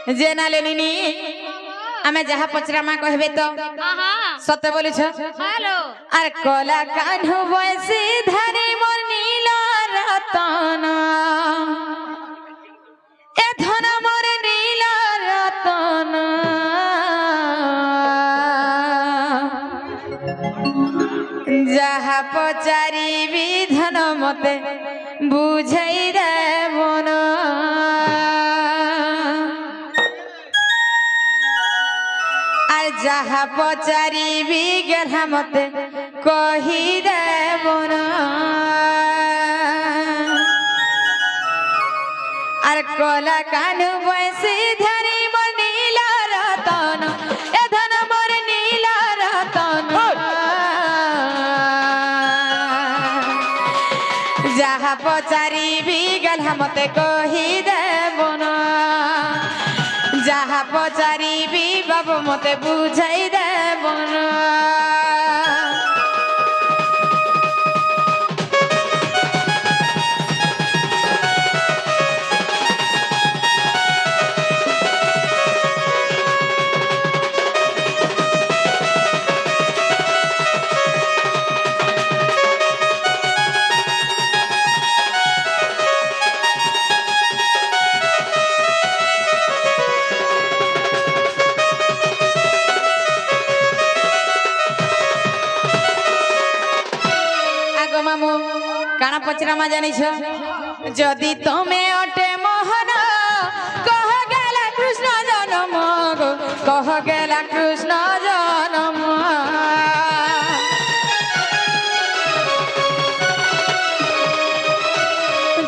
जे ना लेनी आमे जहाँ पचरामा कहबे तो सत्य बोली छ हेलो अरे कोला कान्हु वैसी धरी मोर नीला रतन ए धन मोर नीला रतन जहाँ पचारी विधन मते बुझाई दे मन जहाँ पचारी विगढ़ा मते कही दे मन अरे कोला कान्हु वैसी धरी मोर नीला रतन ए धन मोर नीला रतन जहाँ पचारी विगढ़ा मते कही दे मन जहाँ पचारी भी बाबू मते बुझाई दे मन काना पचरामा जानी छ जदि तमे अटे मोहन कह गेला कृष्ण जन्म कह गेला कृष्ण जन्म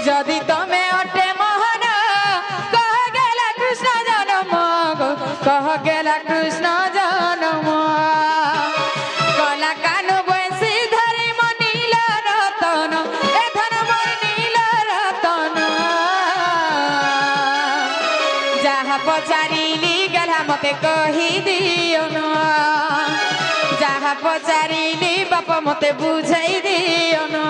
जदि तमे अटे मोहन कह गेला कृष्ण जन्म कह गेला कृष्ण जन्म कोला कान्हु वैसी धरी मोर नीला रतन ए धन मोर नीला रतन जहाँ पचारिली गला मते कही दियो न जहाँ पचारिली बाप मते बुझाई दियो न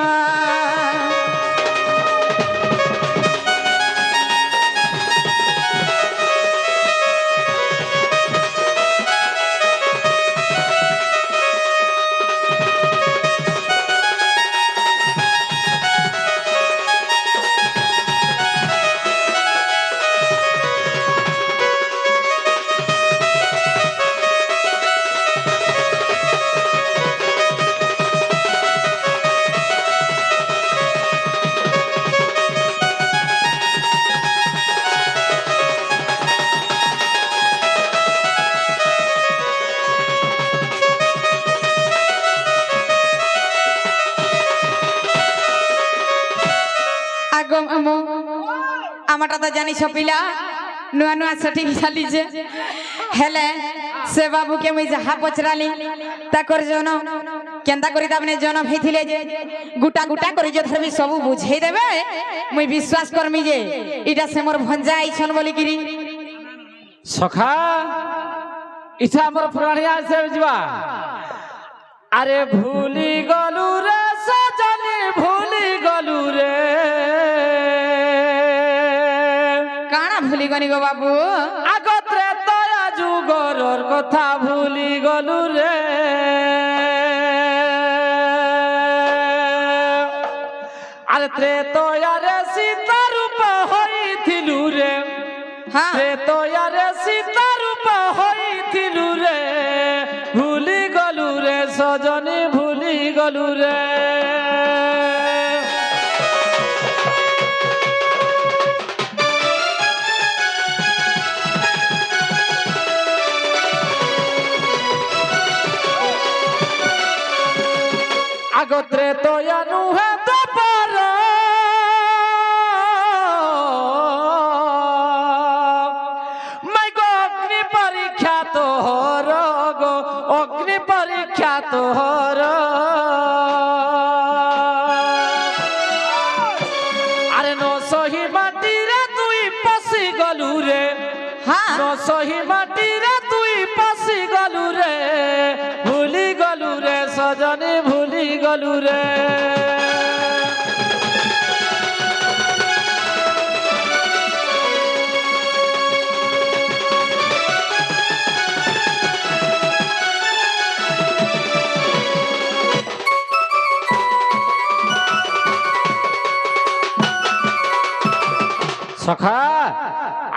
आमाटा तो जानी पिला नुआ नुआ सटिंग चली हेले से बाबू के मुई जहाँ पचराली ताकर जन केंदा करी ताबने जन्म हेथिले जे गुटा गुटा करी जो धरबी सब बुझे देबे मुई विश्वास करमी जे इटा से मोर भंजा आइछन बोली किरी सखा इछा हमर पुरानिया से जवा अरे भूली गलू रे सजनी भूली गलू रे काना भूली गनी गो बाबू আগত্রে তয়া যুগরর কথা ভুলি গলু রে আরে ত্রেতয়ারে সীতা রূপ হইছিলু রে हाँ ত্রেতয়ারে সীতা রূপ হইছিলু রে ভুলি গলু রে সজনী ভুলি গলু রে আগত্রে তয়া নুহে দপর মাই গো অগ্নি পরীক্ষা তোহর গো অগ্নি পরীক্ষা তোহর আরে ন সহি মাটিরে তুই পশি গলু রে हाँ ন সহি মাটিরে তুই পশি গলু রে ভুলি গলু রে সজনী ভুলি গলু রে সখা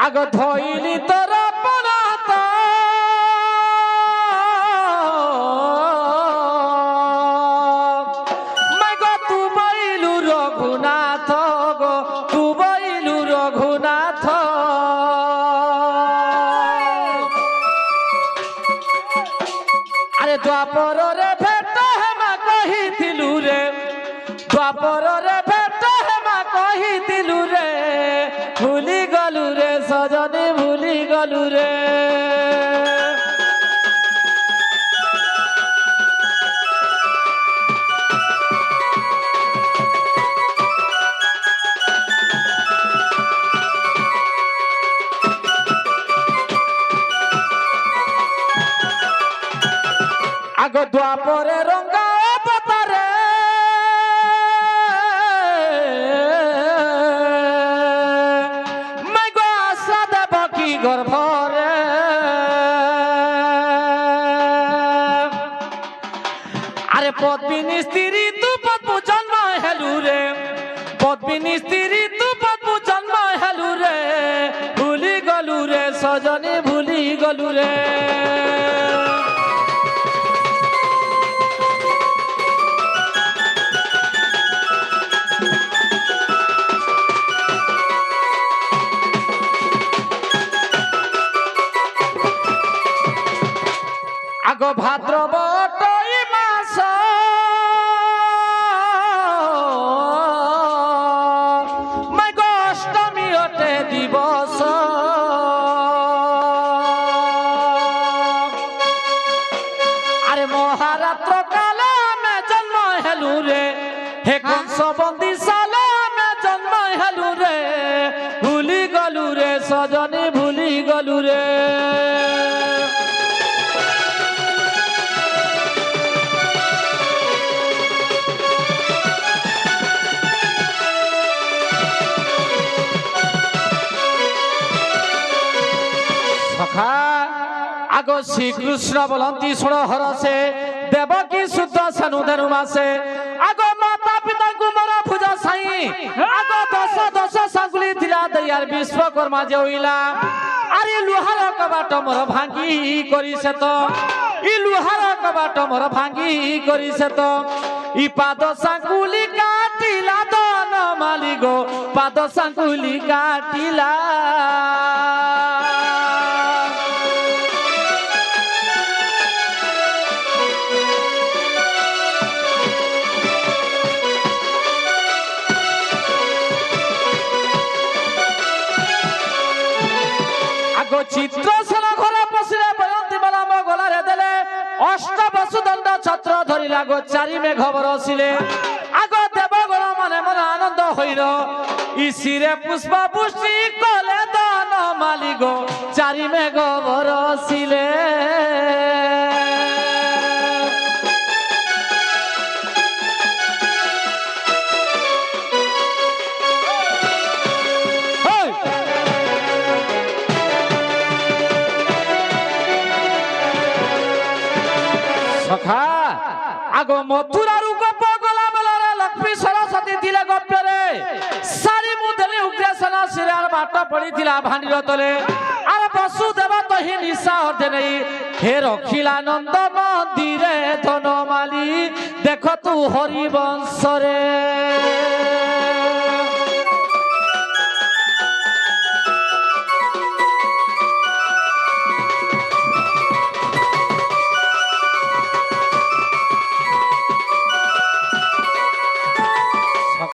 আগ ধইলি তোর পনাত মাগ তু বইলু রঘুনাথ গো তু বইলু রঘুনাথ আরে দ্বাপরে ভেট হেমা কহিଥିଲୁ রে দ্বাপরে ভেট হেমা কহিଥିଲୁ রে ভুলি গলু রে সজনে ভুলি গলু রে আগ দ্বাপরে রঙ্গা অবতারে মাইগ আশা দেবকী গর্ভরে আরে পদ্মিনী স্ত্রী তু পদ্মু জন্ম হেলু রে পদ্মিনী স্ত্রী তু পদ্মু জন্ম হেলু রে ভুলি গলু রে সজনে ভুলি গলু রে আগ ভাদ্রব টই মাস মাইগ অষ্টমী অটে দিবস আরে মহারাত্র কালে আমি জন্ম হেলু রে হে কংস বন্দী সালে আমি জন্ম হেলু রে ভুলি গলু রে সজনে ভুলি গলু রে সখা আগ শ্রীকৃষ্ণ বলন্তি ষোড় হরসে দেবকী শুদ্ধ সানুধেনু মাসে আগ মাতা পিতাଙ୍କୁ ମୋର ପୂଜା ସାଇ আগ দশ দশ সাগুলি ଥିଲା দয়ার বিশ্বকর্মা যে হইলা আরে লুহার কবাট মোর ভাঙ্গি করিছে তো ই লুহার কবাট মোর ভাঙ্গি করিছে তো ই পাদ সাগুলি কাটিলা দন মালিক পাদ সাগুলি কাটিলা চিত্রসেন ঘরে পশিলে বয়ন্তী বলাম গলারে দেলে অষ্ট বসুদণ্ড ছত্র ধরিলা গো চারি মেঘ বরসিলে আগ দেবগণ মনে মনে আনন্দ হইল ইসিরে পুষ্প পুষ্টি কলে দন মালিক চারি মেঘ বরসিলে সখা আগ মথুরার গোপ গলা বেলারে লক্ষ্মী সরস্বতী ଥିଲେ গপ্পরে সারি মুদেলি উগ্রসেন শিরার বাট পড়িଥିଲା ভান্ডির তলে আর বসুদেব তহি নিশা অর্ধে নেই হে রখিলানন্দ মন্দিরে ধনমালি দেখ তু হরিবংশরে